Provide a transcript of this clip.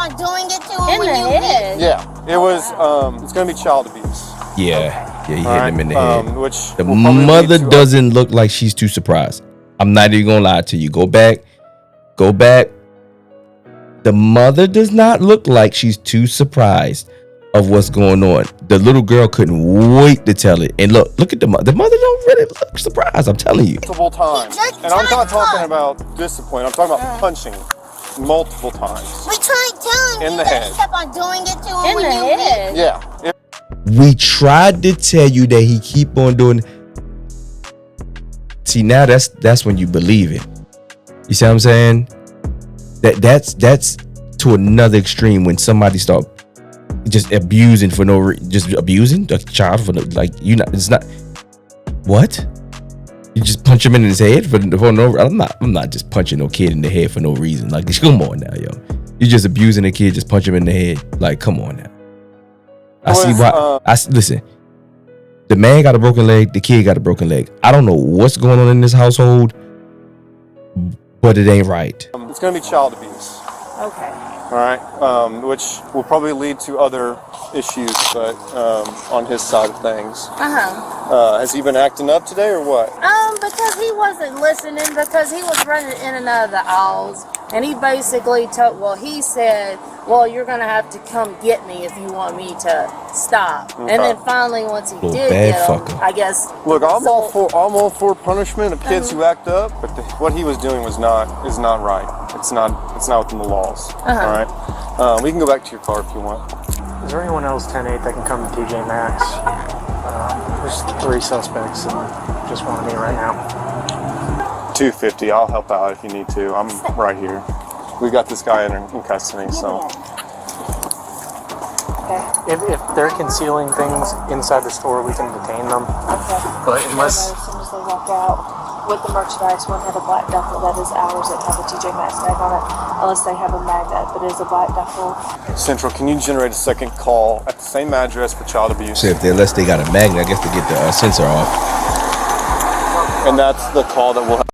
on doing it to him when you head? Yeah, it was. It's gonna be child abuse. Yeah, he hit him in the head. Which the mother doesn't look like she's too surprised. I'm not even gonna lie to you. Go back. The mother does not look like she's too surprised of what's going on. The little girl couldn't wait to tell it. And look at the mother. The mother don't really look surprised. I'm telling you. Multiple times. And I'm not talking about discipline. I'm talking about punching multiple times. We tried telling you that he kept on doing it to him when you head. Yeah. We tried to tell you that he keep on doing. See, now that's when you believe it. You see what I'm saying? That's to another extreme when somebody start just abusing for no reason, just abusing the child for no, like you not. It's not what you just punch him in his head for no. I'm not just punching no kid in the head for no reason. Like come on now, yo. You just abusing a kid, just punch him in the head. Like come on now. Listen. The man got a broken leg. The kid got a broken leg. I don't know what's going on in this household, but it ain't right. It's gonna be child abuse. Okay. All right, which will probably lead to other issues, but on his side of things. Has he been acting up today or what? Because he wasn't listening, because he was running in and out of the aisles, and he basically he said, well, you're gonna have to come get me if you want me to stop. Okay. And then finally, once he did get him, I guess. Look, I'm all for punishment of kids who act up, but what he was doing is not right. It's not within the laws. All right. We can go back to your car if you want. Is there anyone else 10-8 that can come to TJ Maxx? There's 3 suspects and just one of me right now. 250. I'll help out if you need to. I'm right here. We got this guy in custody, so. If they're concealing things inside the store, we can detain them. Okay. But unless as soon as they walk out with the merchandise, one had a black duffel that is ours that have a TJ Maxx tag on it, unless they have a magnet, but it is a black duffel. Central, can you generate a second call at the same address for child abuse? So unless they got a magnet, I guess to get the sensor off. And that's the call that we'll have.